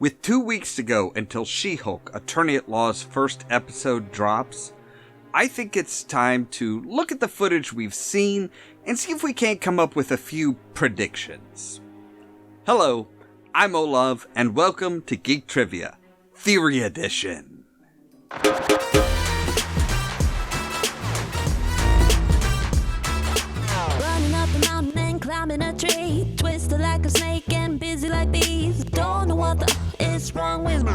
With 2 weeks to go until She-Hulk Attorney at Law's first episode drops, I think it's time to look at the footage we've seen and see if we can't come up with a few predictions. Hello, I'm Ollamh, and welcome to Geek Trivia, Theory Edition. Running up a mountain and climbing a tree, twisted like a snake and busy like bees. Don't know what the is wrong with me.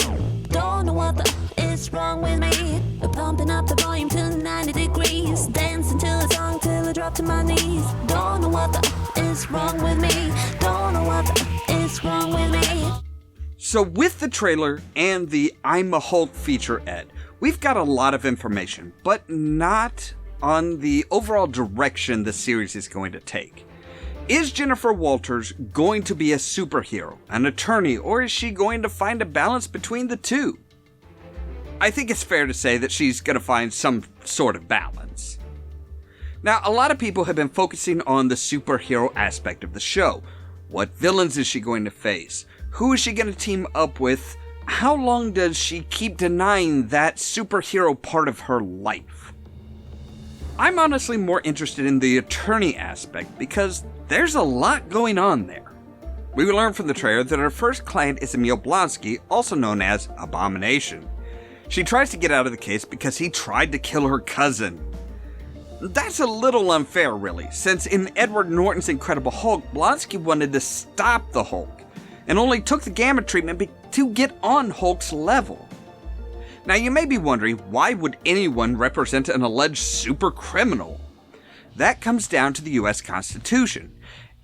Don't know what the is wrong with me. Pumping up the volume to 90 degrees, dancing to a song till I drop to my knees. Don't know what the is wrong with me. Don't know what the is wrong with me. So with the trailer and the I'm a Hulk featurette, we've got a lot of information, but not on the overall direction the series is going to take. Is Jennifer Walters going to be a superhero, an attorney, or is she going to find a balance between the two? I think it's fair to say that she's going to find some sort of balance. Now, a lot of people have been focusing on the superhero aspect of the show. What villains is she going to face? Who is she going to team up with? How long does she keep denying that superhero part of her life? I'm honestly more interested in the attorney aspect because there's a lot going on there. We will learn from the trailer that her first client is Emil Blonksy, also known as Abomination. She tries to get out of the case because he tried to kill her cousin. That's a little unfair, really, since in Edward Norton's Incredible Hulk, Blonksy wanted to stop the Hulk, and only took the gamma treatment to get on Hulk's level. Now you may be wondering, why would anyone represent an alleged super criminal? That comes down to the US Constitution.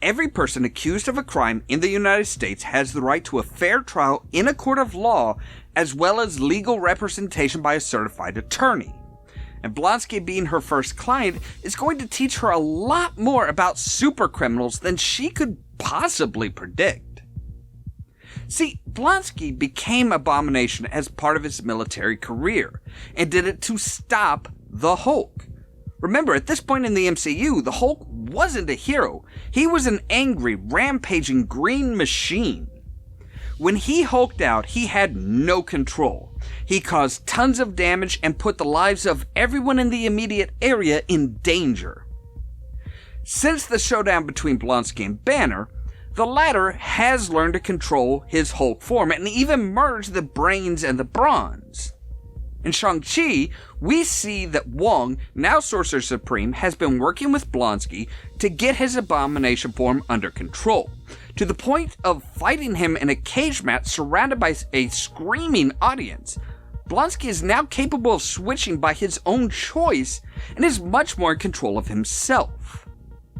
Every person accused of a crime in the United States has the right to a fair trial in a court of law, as well as legal representation by a certified attorney. And Blonksy, being her first client, is going to teach her a lot more about super criminals than she could possibly predict. See, Blonksy became Abomination as part of his military career, and did it to stop the Hulk. Remember, at this point in the MCU, the Hulk wasn't a hero. He was an angry, rampaging green machine. When he hulked out, he had no control. He caused tons of damage and put the lives of everyone in the immediate area in danger. Since the showdown between Blonksy and Banner, the latter has learned to control his Hulk form and even merge the brains and the bronze. In Shang-Chi, we see that Wong, now Sorcerer Supreme, has been working with Blonksy to get his Abomination form under control, to the point of fighting him in a cage match surrounded by a screaming audience. Blonksy is now capable of switching by his own choice and is much more in control of himself.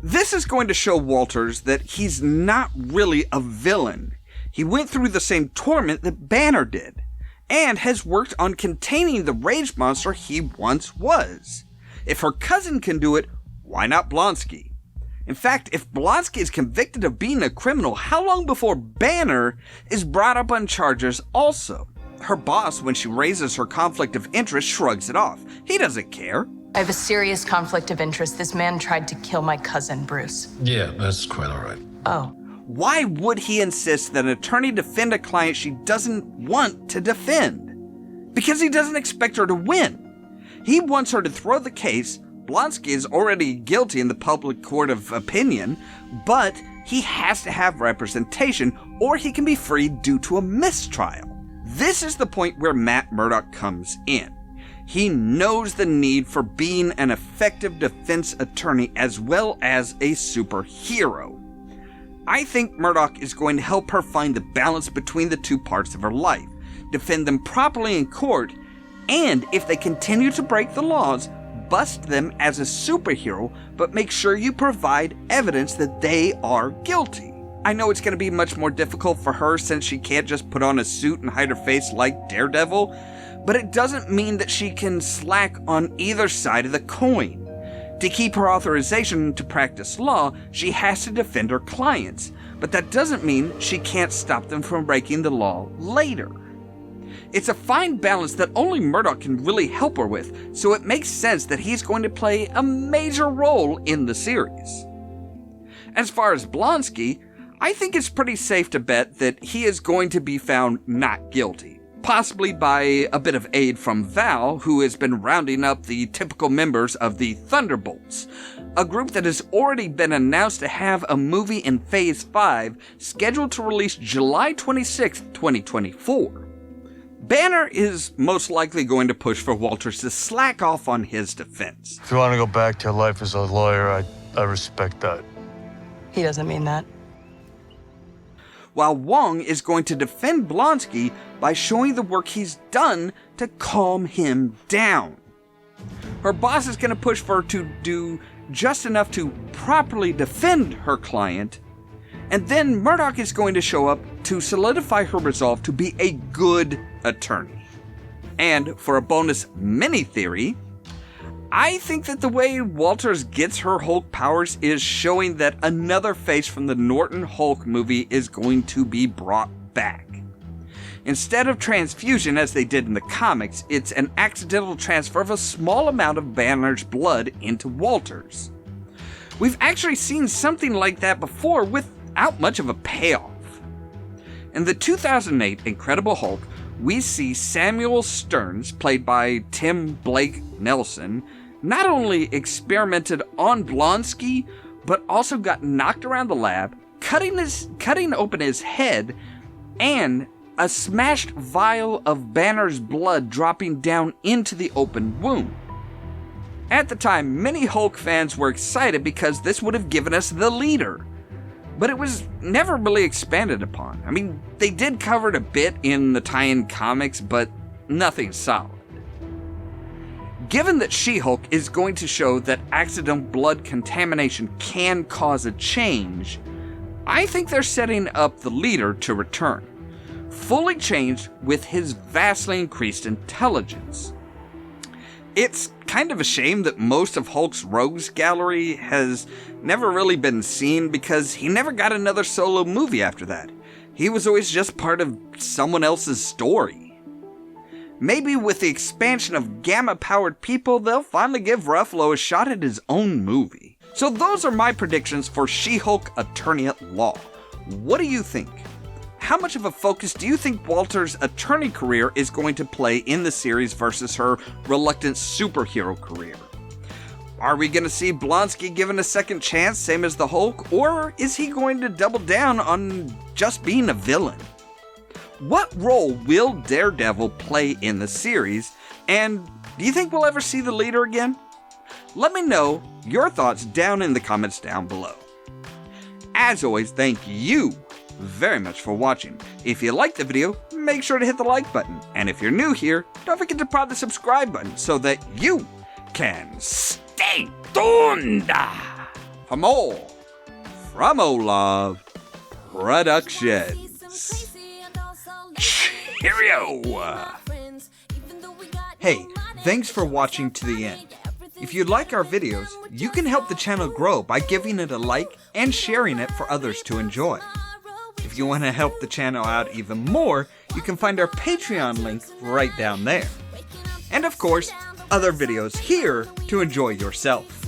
This is going to show Walters that he's not really a villain. He went through the same torment that Banner did, and has worked on containing the rage monster he once was. If her cousin can do it, why not Blonksy? In fact, if Blonksy is convicted of being a criminal, how long before Banner is brought up on charges also? Her boss, when she raises her conflict of interest, shrugs it off. He doesn't care. I have a serious conflict of interest. This man tried to kill my cousin, Bruce. Yeah, that's quite all right. Oh. Why would he insist that an attorney defend a client she doesn't want to defend? Because he doesn't expect her to win. He wants her to throw the case. Blonksy is already guilty in the public court of opinion, but he has to have representation or he can be freed due to a mistrial. This is the point where Matt Murdock comes in. He knows the need for being an effective defense attorney as well as a superhero. I think Murdock is going to help her find the balance between the two parts of her life, defend them properly in court, and if they continue to break the laws, bust them as a superhero, but make sure you provide evidence that they are guilty. I know it's going to be much more difficult for her since she can't just put on a suit and hide her face like Daredevil, but it doesn't mean that she can slack on either side of the coin. To keep her authorization to practice law, she has to defend her clients, but that doesn't mean she can't stop them from breaking the law later. It's a fine balance that only Murdock can really help her with, so it makes sense that he's going to play a major role in the series. As far as Blonksy, I think it's pretty safe to bet that he is going to be found not guilty. Possibly by a bit of aid from Val, who has been rounding up the typical members of the Thunderbolts, a group that has already been announced to have a movie in Phase 5 scheduled to release July 26, 2024. Banner is most likely going to push for Walters to slack off on his defense. If you want to go back to your life as a lawyer, I respect that. He doesn't mean that. While Wong is going to defend Blonsky by showing the work he's done to calm him down. Her boss is going to push for her to do just enough to properly defend her client, and then Murdoch is going to show up to solidify her resolve to be a good attorney. And for a bonus mini theory, I think that the way Walters gets her Hulk powers is showing that another face from the Norton Hulk movie is going to be brought back. Instead of transfusion as they did in the comics, it's an accidental transfer of a small amount of Banner's blood into Walters. We've actually seen something like that before without much of a payoff. In the 2008 Incredible Hulk, we see Samuel Stearns, played by Tim Blake Nelson, not only experimented on Blonsky, but also got knocked around the lab, cutting open his head, and a smashed vial of Banner's blood dropping down into the open wound. At the time, many Hulk fans were excited because this would have given us the leader, but it was never really expanded upon. I mean, they did cover it a bit in the tie-in comics, but nothing solid. Given that She-Hulk is going to show that accidental blood contamination can cause a change, I think they're setting up the leader to return, fully changed with his vastly increased intelligence. It's kind of a shame that most of Hulk's rogues gallery has never really been seen because he never got another solo movie after that. He was always just part of someone else's story. Maybe with the expansion of gamma-powered people, they'll finally give Ruffalo a shot at his own movie. So those are my predictions for She-Hulk Attorney at Law. What do you think? How much of a focus do you think Walter's attorney career is going to play in the series versus her reluctant superhero career? Are we going to see Blonsky given a second chance, same as the Hulk, or is he going to double down on just being a villain? What role will Daredevil play in the series, and do you think we'll ever see the leader again? Let me know your thoughts down in the comments down below. As always, thank you very much for watching. If you liked the video, make sure to hit the like button, and if you're new here, don't forget to press the subscribe button so that you can stay tuned for more from Ollamh Productions. Cheerio! Hey, thanks for watching to the end. If you like our videos, you can help the channel grow by giving it a like and sharing it for others to enjoy. If you want to help the channel out even more, you can find our Patreon link right down there. And of course, other videos here to enjoy yourself.